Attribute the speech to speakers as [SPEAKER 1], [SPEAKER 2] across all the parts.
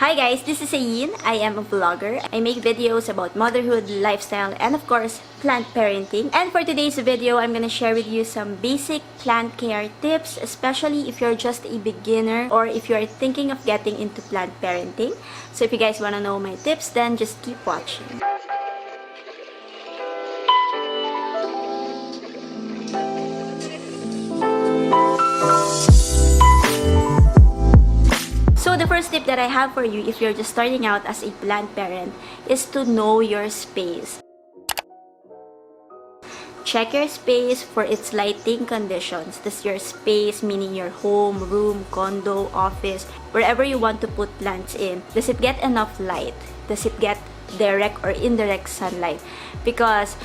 [SPEAKER 1] Hi guys, this is Ayin. I am a vlogger. I make videos about motherhood, lifestyle, and of course, plant parenting. And for today's video, I'm gonna share with you some basic plant care tips, especially if you're just a beginner or if you're thinking of getting into plant parenting. So if you guys wanna know my tips, then just keep watching. So the first tip that I have for you if you're just starting out as a plant parent is to know your space. Check your space for its lighting conditions. Does your space, meaning your home, room, condo, office, wherever you want to put plants in, does it get enough light? Does it get direct or indirect sunlight? Because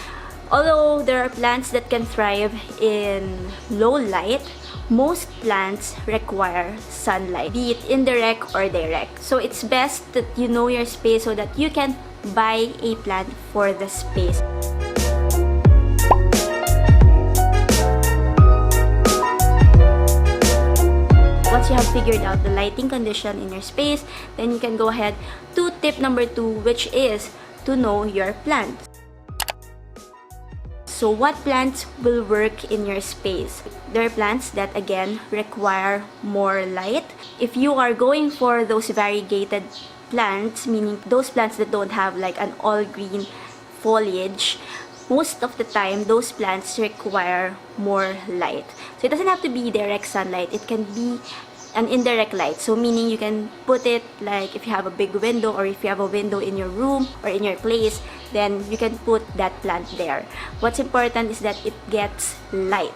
[SPEAKER 1] although there are plants that can thrive in low light, most plants require sunlight, be it indirect or direct. So it's best that you know your space so that you can buy a plant for the space. Once you have figured out the lighting condition in your space, then you can go ahead to tip number 2, which is to know your plants. So what plants will work in your space? There are plants that again require more light. If you are going for those variegated plants, meaning those plants that don't have like an all green foliage, most of the time those plants require more light. So it doesn't have to be direct sunlight, it can be an indirect light. So meaning you can put it like if you have a big window or if you have a window in your room or in your place, then you can put that plant there. What's important is that it gets light.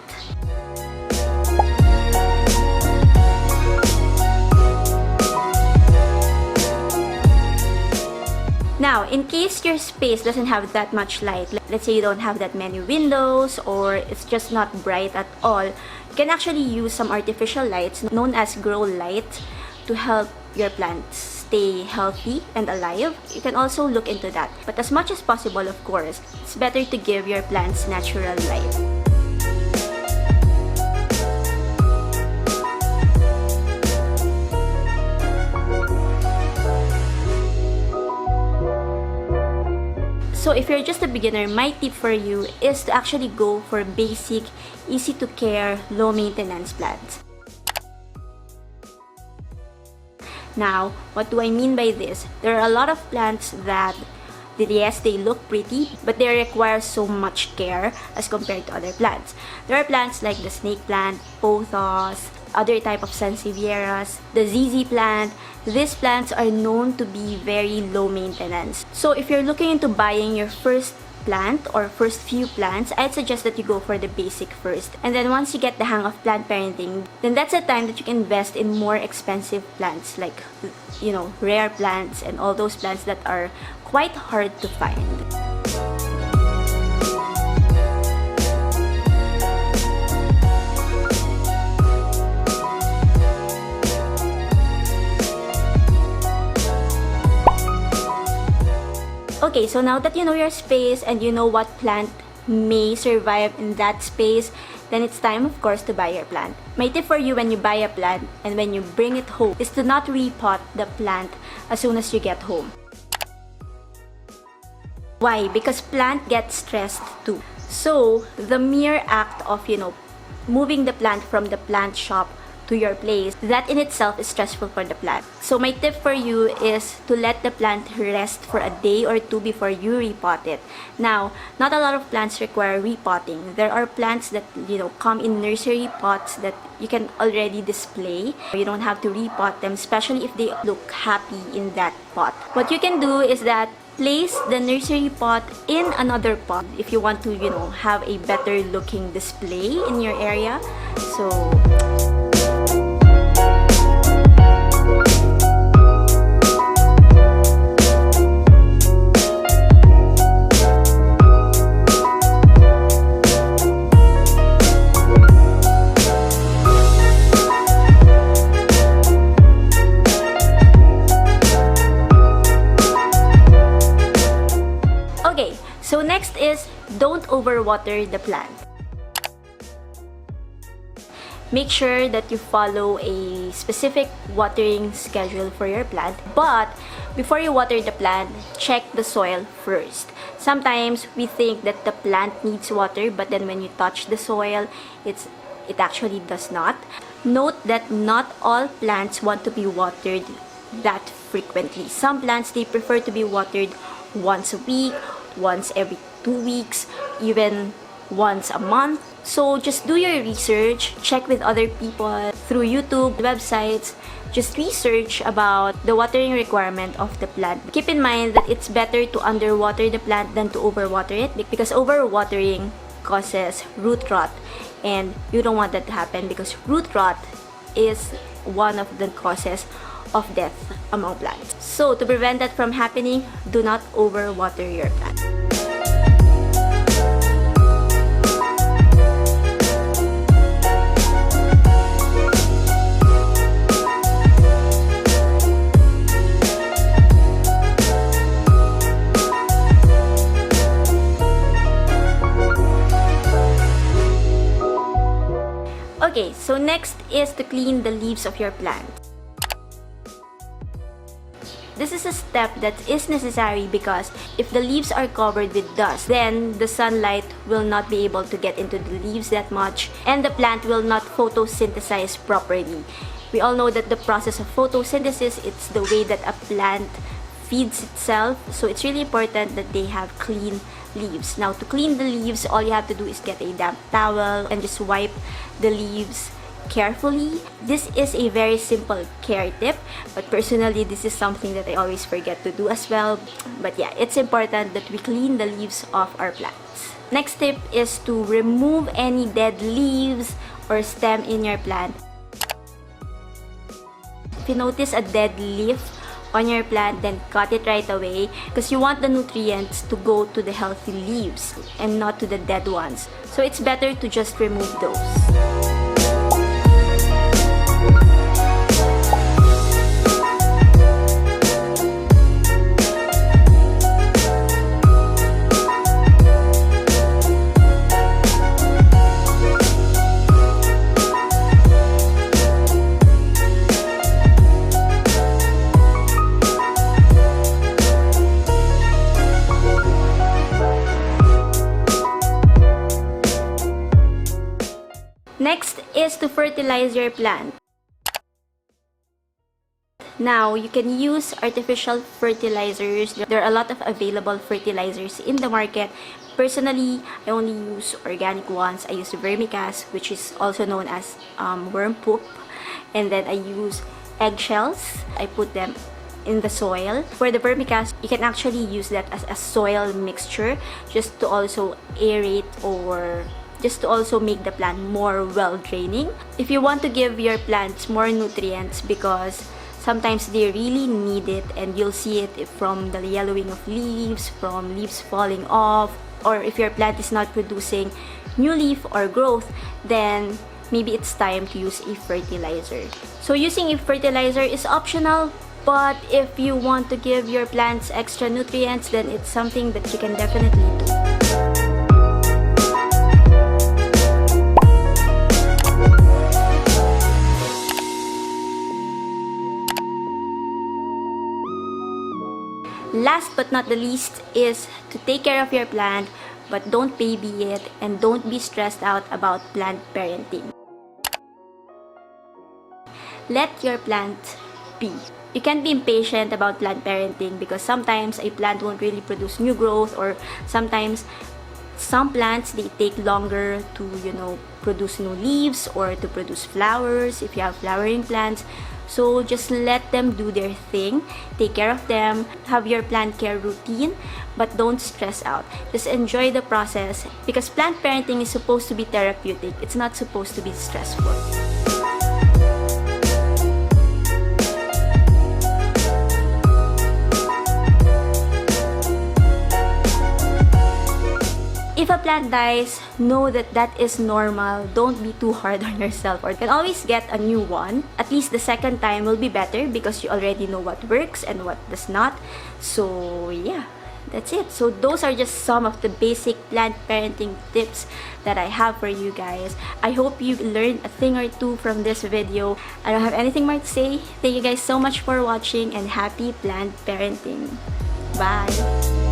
[SPEAKER 1] Now, in case your space doesn't have that much light, let's say you don't have that many windows or it's just not bright at all, you can actually use some artificial lights known as grow light to help your plants stay healthy and alive. You can also look into that. But as much as possible, of course, it's better to give your plants natural light. So if you're just a beginner, my tip for you is to actually go for basic, easy to care, low maintenance plants. Now, what do I mean by this? There are a lot of plants that, yes, they look pretty, but they require so much care as compared to other plants. There are plants like the snake plant, pothos, other type of sansevieras, the ZZ plant. These plants are known to be very low maintenance. So if you're looking into buying your first plant or first few plants, I'd suggest that you go for the basic first. And then once you get the hang of plant parenting, then that's the time that you can invest in more expensive plants like, you know, rare plants and all those plants that are quite hard to find. Okay, so now that you know your space and you know what plant may survive in that space, then it's time, of course, to buy your plant. My tip for you when you buy a plant and when you bring it home is to not repot the plant as soon as you get home. Why? Because plant gets stressed too. So the mere act of, moving the plant from the plant shop to your place, that in itself is stressful for the plant. So my tip for you is to let the plant rest for a day or two before you repot it. Now, not a lot of plants require repotting. There are plants that, come in nursery pots that you can already display. You don't have to repot them, especially if they look happy in that pot. What you can do is that place the nursery pot in another pot if you want to, have a better looking display in your area. So So next is don't overwater the plant. make sure that you follow a specific watering schedule for your plant. But before you water the plant, check the soil first. Sometimes we think that the plant needs water, but then when you touch the soil, it actually does not. Note that not all plants want to be watered that frequently. Some plants, they prefer to be watered once a week, once every 2 weeks, even once a month. So just do your research, check with other people through YouTube, websites. Just research about the watering requirement of the plant. Keep in mind that it's better to underwater the plant than to overwater it, because overwatering causes root rot, and you don't want that to happen, because root rot is one of the causes of death among plants. So to prevent that from happening, do not overwater your plant. Okay, so next is to clean the leaves of your plant. This is a step that is necessary because if the leaves are covered with dust, then the sunlight will not be able to get into the leaves that much, and the plant will not photosynthesize properly. We all know that the process of photosynthesis, it's the way that a plant feeds itself, so it's really important that they have clean leaves. Now, to clean the leaves, all you have to do is get a damp towel and just wipe the leaves carefully. This is a very simple care tip, but personally, this is something that I always forget to do as well. But yeah, it's important that we clean the leaves of our plants. Next tip is to remove any dead leaves or stem in your plant. If you notice a dead leaf on your plant, then cut it right away, because you want the nutrients to go to the healthy leaves and not to the dead ones. So it's better to just remove those. Next is to fertilize your plant. Now, you can use artificial fertilizers. There are a lot of available fertilizers in the market. Personally, I only use organic ones. I use vermicast, which is also known as worm poop. And then I use eggshells. I put them in the soil. For the vermicast, you can actually use that as a soil mixture, just to also aerate, or just to also make the plant more well-draining. If you want to give your plants more nutrients, because sometimes they really need it, and you'll see it from the yellowing of leaves, from leaves falling off, or if your plant is not producing new leaf or growth, then maybe it's time to use a fertilizer. So using a fertilizer is optional, but if you want to give your plants extra nutrients, then it's something that you can definitely do. Last but not the least is to take care of your plant, but don't baby it, and don't be stressed out about plant parenting. Let your plant be. You can't be impatient about plant parenting, because sometimes a plant won't really produce new growth, or sometimes some plants, they take longer to, produce new leaves or to produce flowers if you have flowering plants. So just let them do their thing. Take care of them. Have your plant care routine, but don't stress out. Just enjoy the process, because plant parenting is supposed to be therapeutic. It's not supposed to be stressful. If a plant dies, know that that is normal. Don't be too hard on yourself, or you can always get a new one. At least the second time will be better, because you already know what works and what does not. So yeah, that's it. So those are just some of the basic plant parenting tips that I have for you guys. I hope you learned a thing or two from this video. I don't have anything more to say. Thank you guys so much for watching, and happy plant parenting. Bye!